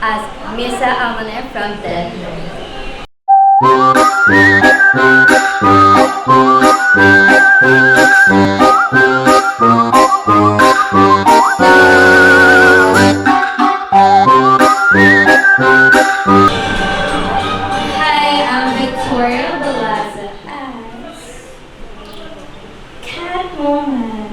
as Misa Amaner from Ted. Hi, I'm Victoria Balaza as Catwoman.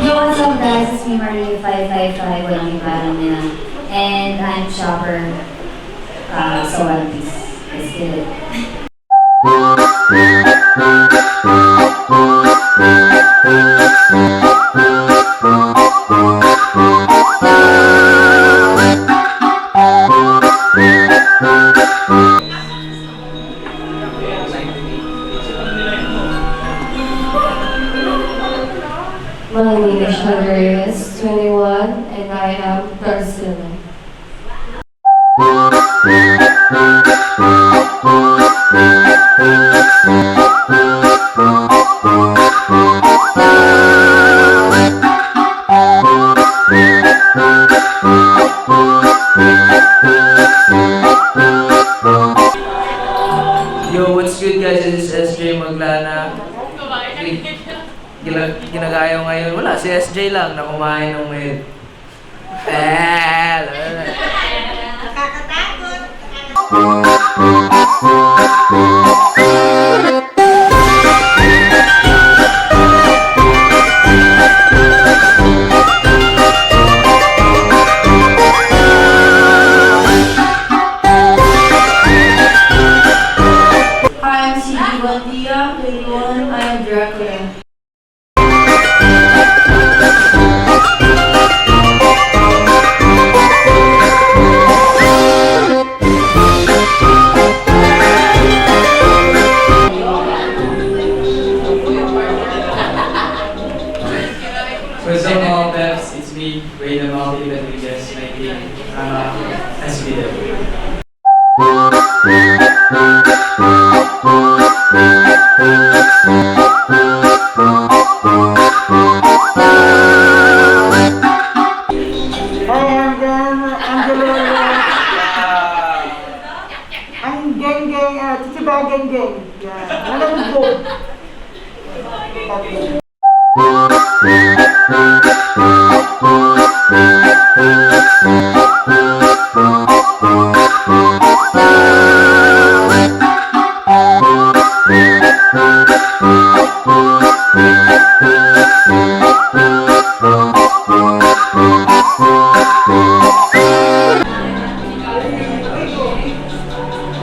Yo, what's up guys? It's me Marie 555 walang ibaran nila. And I'm shopper sa One Piece. Let's get it. My name is Andreas, 21, and I am Brazilian. Yo, what's good guys? This is SJ Maglana. Ginagaya ko ngayon. Wala, si SJ lang na kumain ng med. Hi, I'm CD Buendia, 21, I am Dracula. What's up mga peps? It's me, Ray the Multi Rodriguez, 19, SBW. Ang geng-geng, titiba geng-geng. Yan. Alam mo po.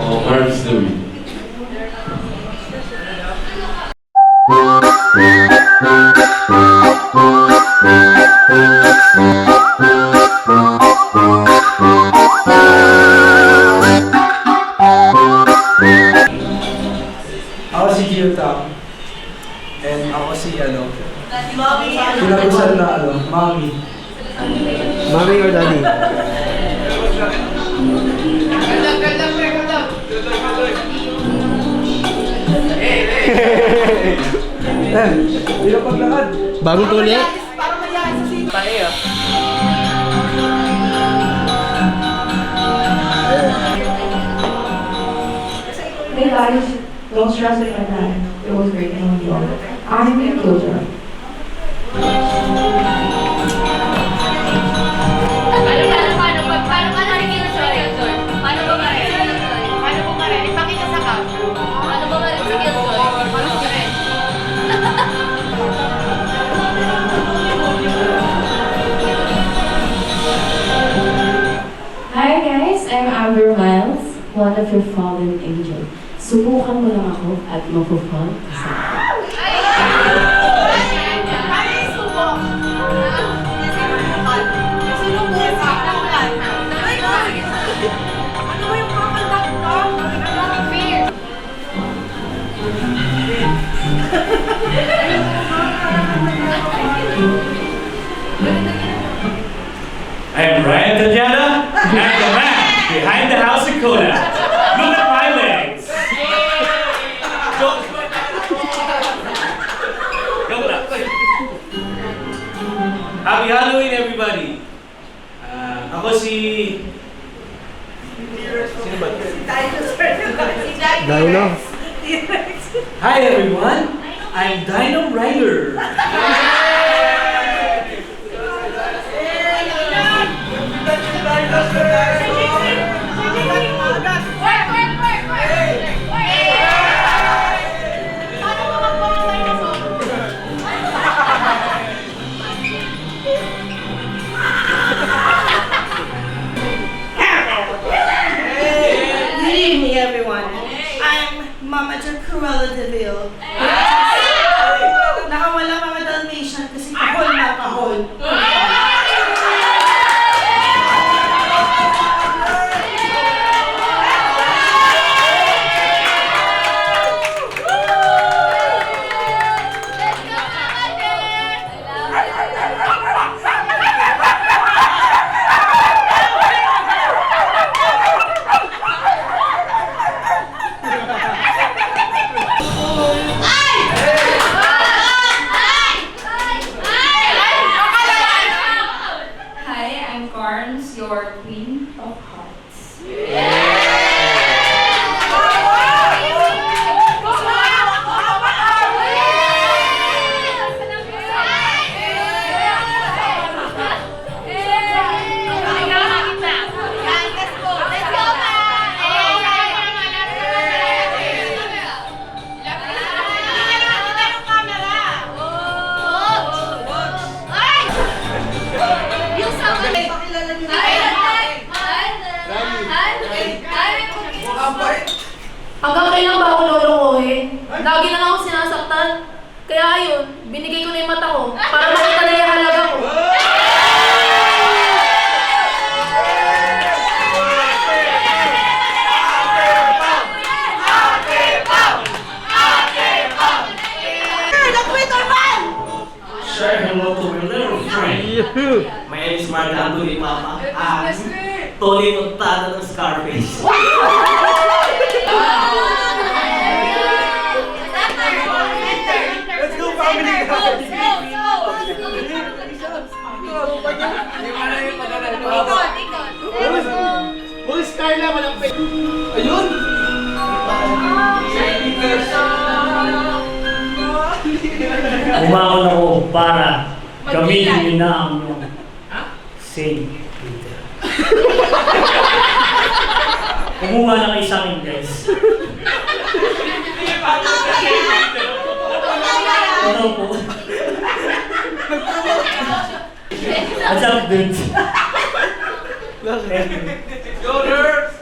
Oh, harvest the weed. Ako si Gyutang. And ako si Pinagusan na Mami. Mommy or daddy? Hindi na paglakad. Bagong tuli? Tae ah. Hey guys, don't stress it like that. It was great knowing you all. I'm Victoria. Hi guys, I'm Amber Miles, one of your fallen angel. Subukan mo lang ako at mapufall ka sa I am Ryan Tanyana, and the man behind the house of Koda. Look at my legs. Joke lang. Happy Halloween, everybody. Ako si... Sino ba? Dino. Hi everyone, I'm Dino Rider. Good evening, everyone. I'm Mama Cruella de Vil. Nakawala Mama Dalmatian kasi kahol na kahol. Hi, I'm Carnes, your Queen of Hearts. Hanggang kailan ba ako lolokohin? Lagi na lang ako sinasaktan. Kaya ayun, binigay ko na yung mata ko para makita na yung halaga ko. Say hello to my little friend. My name is Mark Anthony Papa. Tony Montana ng Scarface. Let's go, family guys! Holy Skyla, walang pe... Ayun! Umakon ako para gamitin na ang Saint Peter. Kumuha na kayo sa akin, guys. Ano po? What's up, dudes? Go, nerds!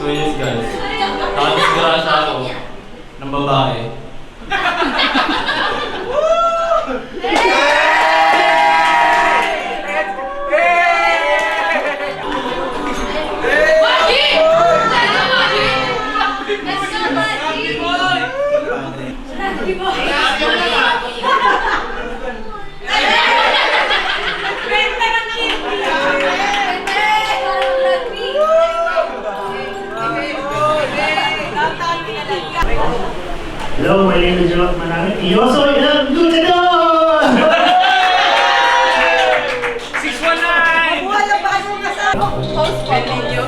So yes guys, nakadisgrasya ako ng babae. Hello, my name is Rock Manami. You also have Luchador! 619! Wala pa kayong kasama. Post for video.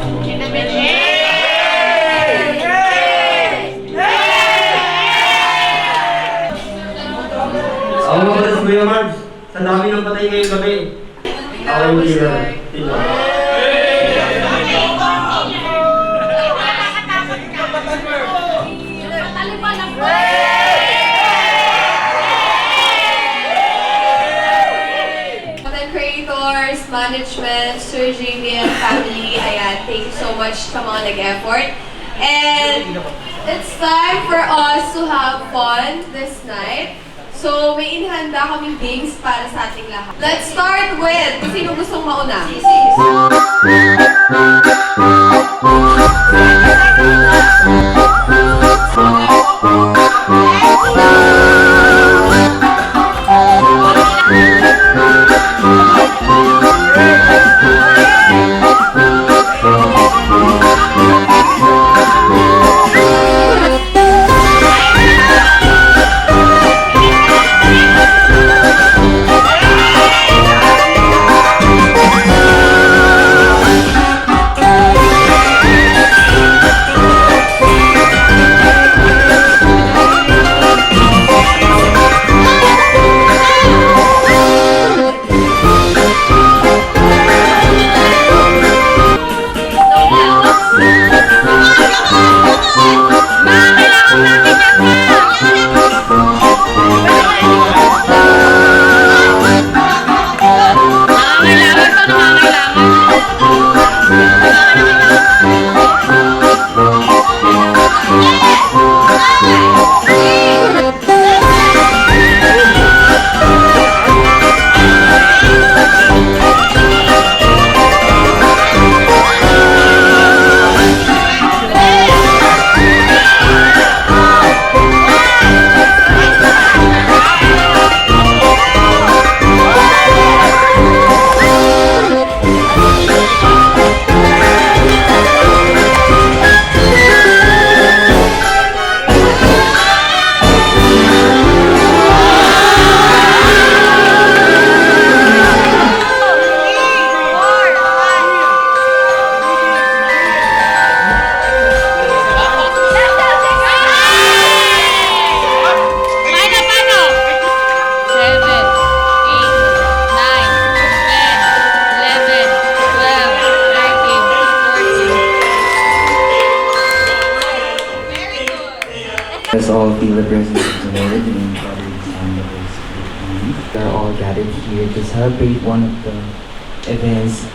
Ako nga pala si Kuya Marbs. Sa dami ng patay ngayong gabi. Ako yung leader. Dito. Content creators, management, Sir JB and family, ayan, thank you so much sa mga nag-effort. And It's time for us to have fun this night. So, may inhanda kaming games para sa ating lahat. Let's start with, kung sino gustong mauna? As all Philip residents know, the main Providence Islanders are all gathered here to celebrate one of the events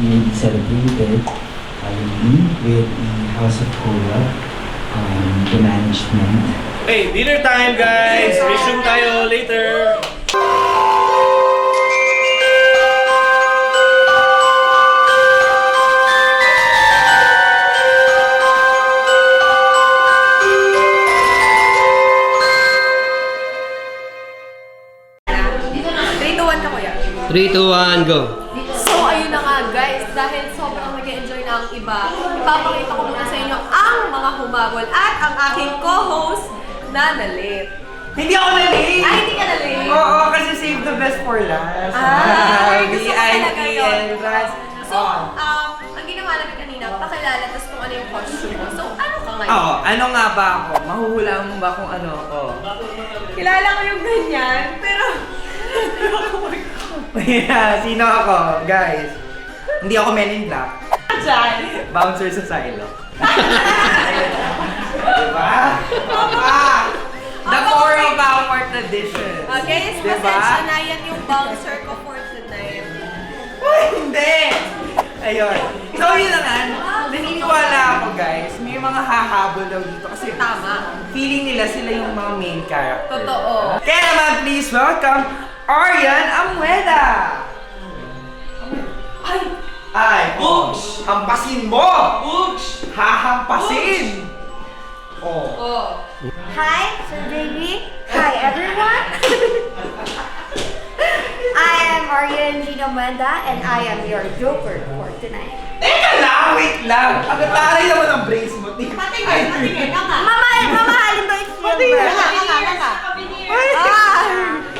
we celebrated with the House of Cola, the management. Hey, dinner time guys! Resume tayo later! Three, two, one, go! So, ayun na nga guys, dahil sobrang nag-enjoy na ang iba, ipapakita ko muna sa inyo ang mga humagol at ang aking co-host na nalit. Hindi ako na-late! Ay, hindi ka nalit! Oo, kasi save the best for last. Gusto ko talaga yun. So, ang ginawa namin kanina, pakilala tapos kung ano yung costume mo. So, ano ka ngayon? Oo, ano nga ba ako? Mahuhulaan mo ba kung ano ako? Kilala ko yung ganyan, pero... Yeah, sino ako? Guys, hindi ako Men in Black. Bouncer sa silo. Diba? The core of our tradition. Okay, Diba? pasensya na yan yung bouncer ko for tonight. Uy, hindi! Ayun. So yun naman, naniniwala ako guys, may mga hahabol daw dito kasi Tama. feeling nila sila yung mga main character. Totoo. Kaya naman, please welcome Arian Amueda! Ay! Oops! Hampasin mo! Oops! Hahampasin! Oh. Hi, Sir JB. Hi, everyone. I am Arian Gina Menda, and I am your Joker for tonight. Teka lang! Wait lang! Ang taray naman ang brace mo. Patingin mamahalin ba yung silver?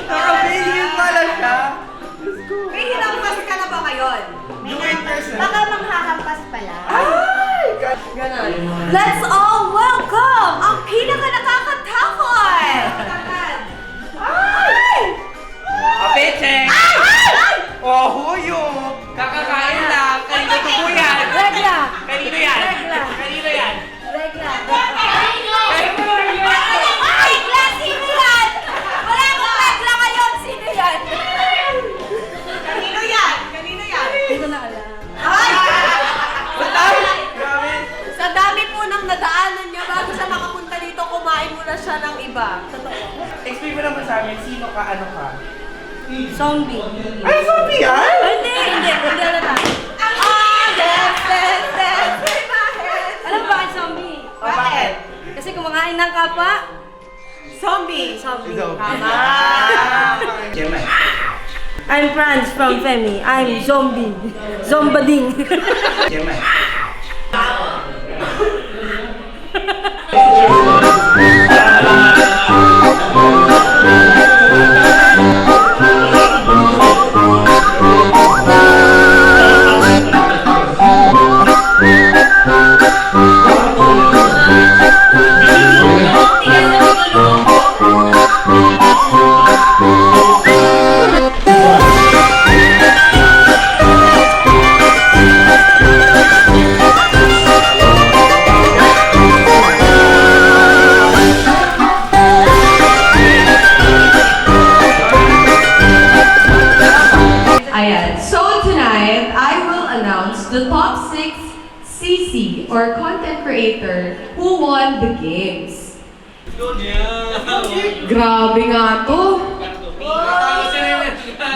Nakabigil pala siya! May hinampas ka na ba ngayon? Baka manghahampas pala. Ay! Let's all welcome ang pinaka-nakakatakot! Ay! Apecheng! Oh, huyo! Kakakain lang! Kanino po yan? Regla! Kanino yan? Regla! Kanino yan? Regla! Kinain mo na siya ng iba. Totoo. Explain mo naman sa amin, sino ka, ano ka? Zombie. Ay, zombie yan! Hindi na tayo. Alam mo bakit zombie? Bakit? Kasi kumakain ng kapwa, zombie. Zombie. Tama. Gemma. I'm Franz from Femi. I'm zombie. Zombading. Gemma. Ayan. So tonight, I will announce the top 6 CC or content creator who won the games. Grabe nga to.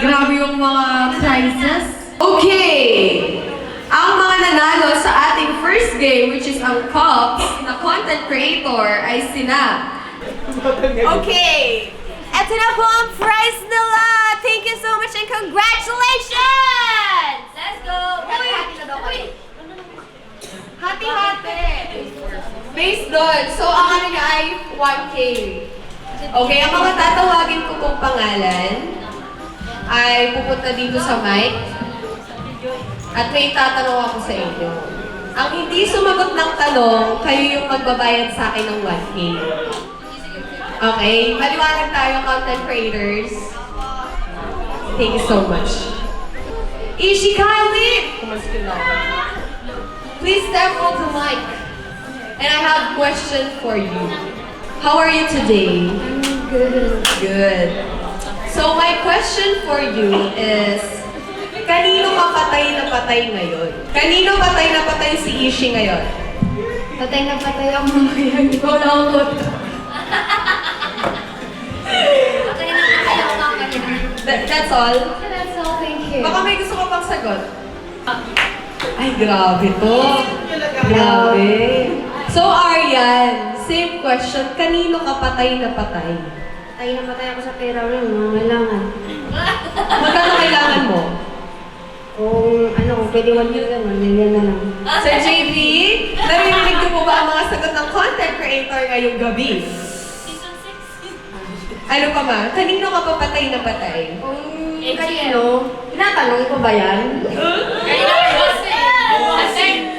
Grabe yung mga prizes. Okay! Ang mga nanalo sa ating first game, which is ang Cups, na content creator, ay sina. Okay! Ito na po ang prize nila! Thank you so much and congratulations! Let's go! Uy! Hati-hati! Based doon, so ang ano niya ay 1K. Okay, ang mga tatawagin ko pong pangalan ay pupunta dito sa mic at may tatanong ako sa inyo. Ang hindi sumagot ng tanong, kayo yung magbabayad sa akin ng 1K. Okay, maliwanag tayo, content creators. Thank you so much. Ishi Kylie! Please step on the mic. And I have a question for you. How are you today? Good. Good. So my question for you is, kanino ka patay na patay ngayon? Kanino patay na patay si Ishi ngayon? Patay na patay ang mga yan. Ikaw na ako. Patay na patay ang mga yan. That's all? That's all, thank you. Baka may gusto ka pang sagot. Ay, grabe to. Grabe. So, Aryan, same question. Kanino ka patay na patay? Patay na patay ako sa pera rin, mga kailangan. Magkano kailangan mo? Kung ano, kung pwede 1 million, 1 million na lang. Sir JV, narinig niyo po ba ang mga sagot ng content creator ngayong gabi? Ano pa ma? Kanino ka pa patay na patay? Kung kanino, tinatanong ko ba yan? Kanino ka bossing!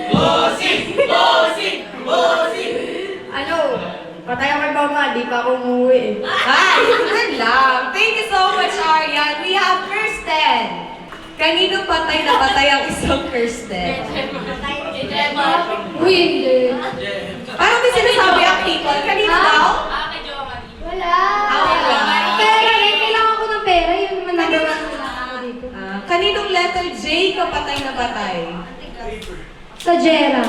Ano, patay ako kay mama, di pa ako umuwi eh. Ay, good lang. Thank you so much, Aryan. We have Kirsten. Kanino patay na patay ang isang Kirsten? Uy, hindi. Parang may sinasabi ang people. Kanino daw? Wala. Pera, eh, kailangan ko ng pera. Yun naman nagawa ko dito. Kaninong letter J ka patay na patay? Sa Jera.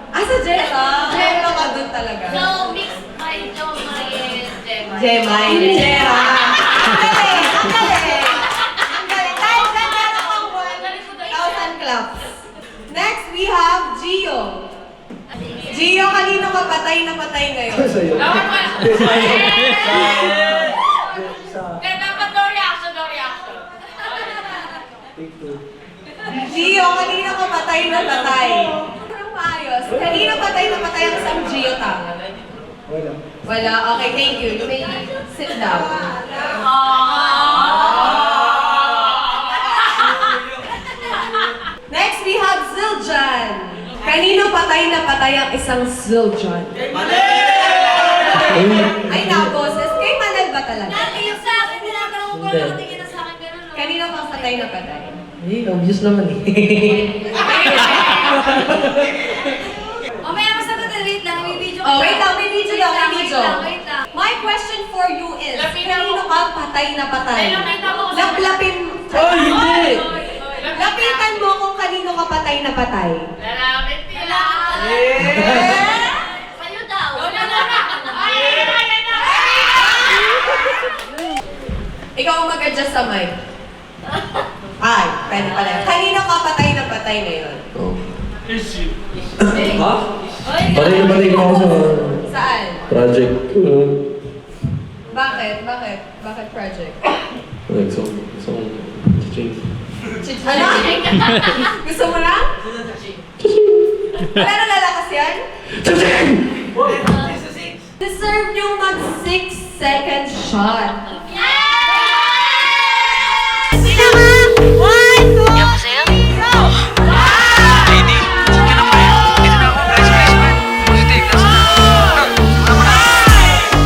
Sa Jera? Jera ka dun talaga. So, mixed by Jomai and Gemma. Gemay. Jera. Ang galing! Ang galing! Ang galing! Dahil sa meron kang 1,000 claps. Next, we have Gio. Gio, kanino ka patay na patay ngayon? Gio, kanino ka patay na patay? Anong maayos? Kanino patay na patay ang isang Gio tama? Wala. Wala? Okay, thank you. You may sit down. Next, we have Zildjan. Kanino patay na patay ang isang Zildjan? Ay, boses. Kay Manel ba talaga? Yung sa akin, tinatanong ko lang, tingin na sa akin ganun. Kanino kang patay na patay? Obvious naman eh. Mamaya masagot, wait lang, may video Oh, wait lang, may video daw, may video. Wait lang. My question for you is, kanino ka patay na patay? Laplapin. Hindi! Lapitan mo kung kanino ka patay na patay. Lalapit nila. Eh? Sa'yo daw. Ay, ikaw ang mag-adjust sa mic. Ay, pwede pala. Kanino ka patay na patay ngayon? Oh. Ha? Pareho-pareho ako sa Saan? project. Bakit? Bakit? Bakit project? Isang change. Ano? Gusto mo lang? Wala na lalakas yan? Deserve niyong mag 6-second shot.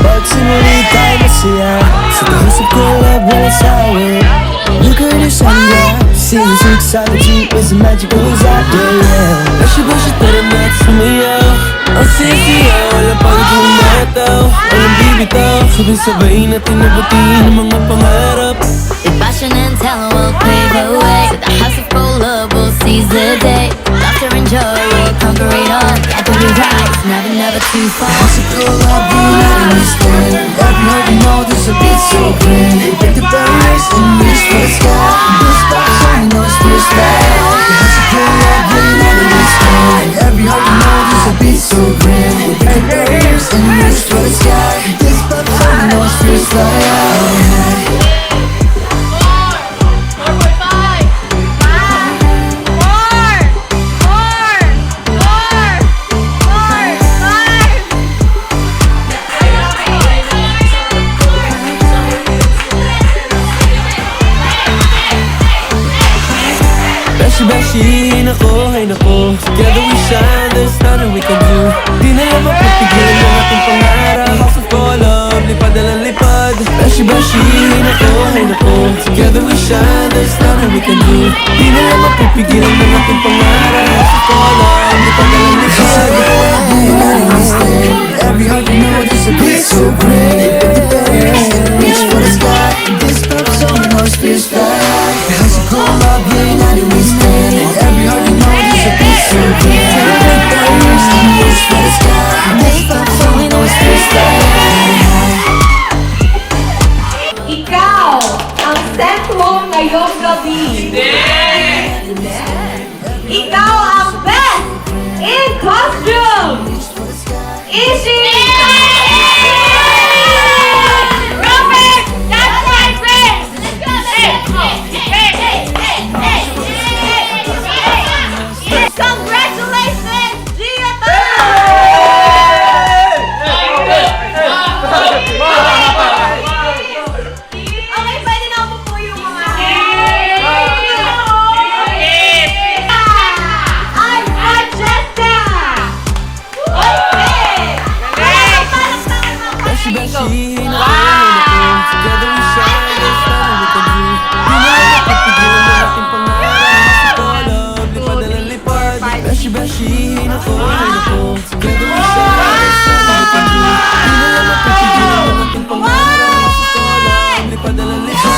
Pagsimuli tayo masaya sa kausap ko love walang sawi. Look at your sunglass, seeing six on the jeep with some magic goes out there. Bashi-bashi tara na't sumayaw. Ang sisiyaw, wala pang bumataw. Walang bibitaw, sabay-sabay natin nabutin ang mga pangarap. With passion and talent we'll pave the way. To the house of full love we'll seize the day. Laughter and joy we'll conquer it all. Gather we rise, never, never too far. House of gold, love, we let me stand. Every heart you know there's a beat so grand. Break the barriers and reach for the sky. Don't stop shining, no it's first light. The house of gold, love, we let me stand. Every heart you know there's a beat so grand. Break the barriers and reach for the sky. Don't stop shining, no it's first light. Beshi, ay nako Together we shine, there's nothing we can do. Di na lang mapipigilan ang ating pangarap. House of love, lipad na lang lipad. Beshi, ay nako Together we shine, there's nothing we can do. Di na lang mapipigilan ang ating pangarap. House of love, lipad na lang lipad. Every heart you know there's a beat so great. Pick the barriers and reach for the sky. This love song, you know it's fierce flag. The house of love, yeah, united we stand. Every heart you know there's a beat so great. Pick the barriers and reach for the sky. This love song, you know it's fierce flag. Ikaw ang sentro ngayong gabi. Ikaw ang best in costume. Ishi! Robert! That's my friend! Let's go! Congratulations, Gia! Okay, pwede na ako po yung mga... I'm Francesca! Beshi, together we shine, there's nothing we can do. Di na lang mapipigilan ang ating pangarap. Love, lipad na lang lipad. Beshi, ay nako Together we shine, there's nothing we can do. Di na lang mapipigilan ang ating pangarap. Love, lipad na lang lipad.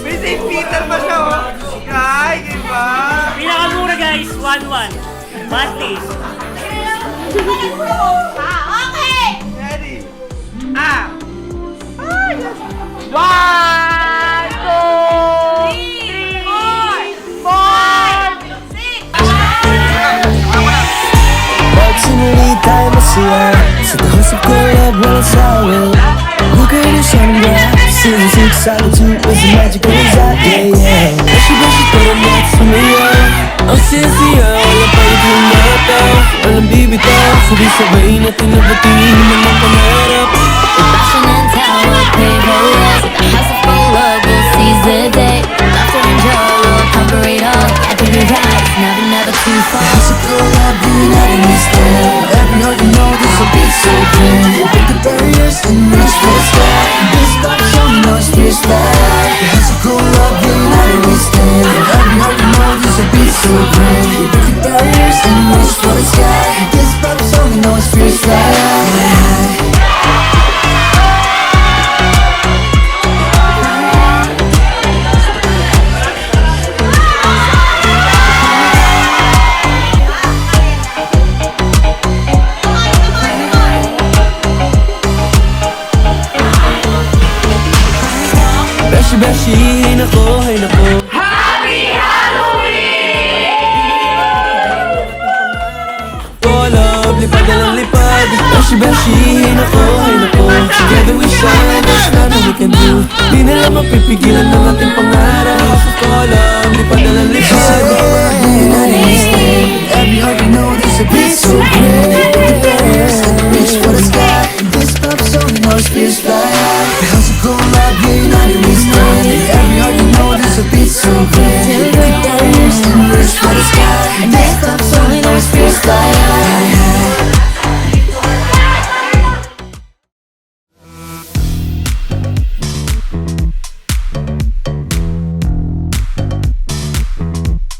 May St. Peter pa siya, oh. Ay, iba. Pinakamura guys, 1-1. Bastis. Okay! Ready? One, two, 3, 4, 5, 6. Pagsimuli tayo masaya sa kausap ko love walang sawi. Look at your sunglass, seeing six on the jeep with some magic goes out there. Bashi, tara na't sumayaw. Ang sisiyaw, wala pang bumataw. Walang bibitaw, sabay-sabay natin nabutin ang mga pangarap. With passion and talent we'll pave the way. To the house of full love we'll seize the day. Laughter and joy we'll conquer it all. Gather we rise, never, never too far. House of love, we united we stand. Every heart you know there's a beat so grand. Break the barriers and reach for the sky. This love song, you know it's fierce flag. The house of love, we united we stand. Every heart you know there's a beat so grand. Break the barriers and reach for the sky. This love song, you know it's fierce flag. Ay nako, together we shine, there's nothing we can do. Di na lang mapipigilan ng ating pangarap. Gusto ko alam, di pa nalalaman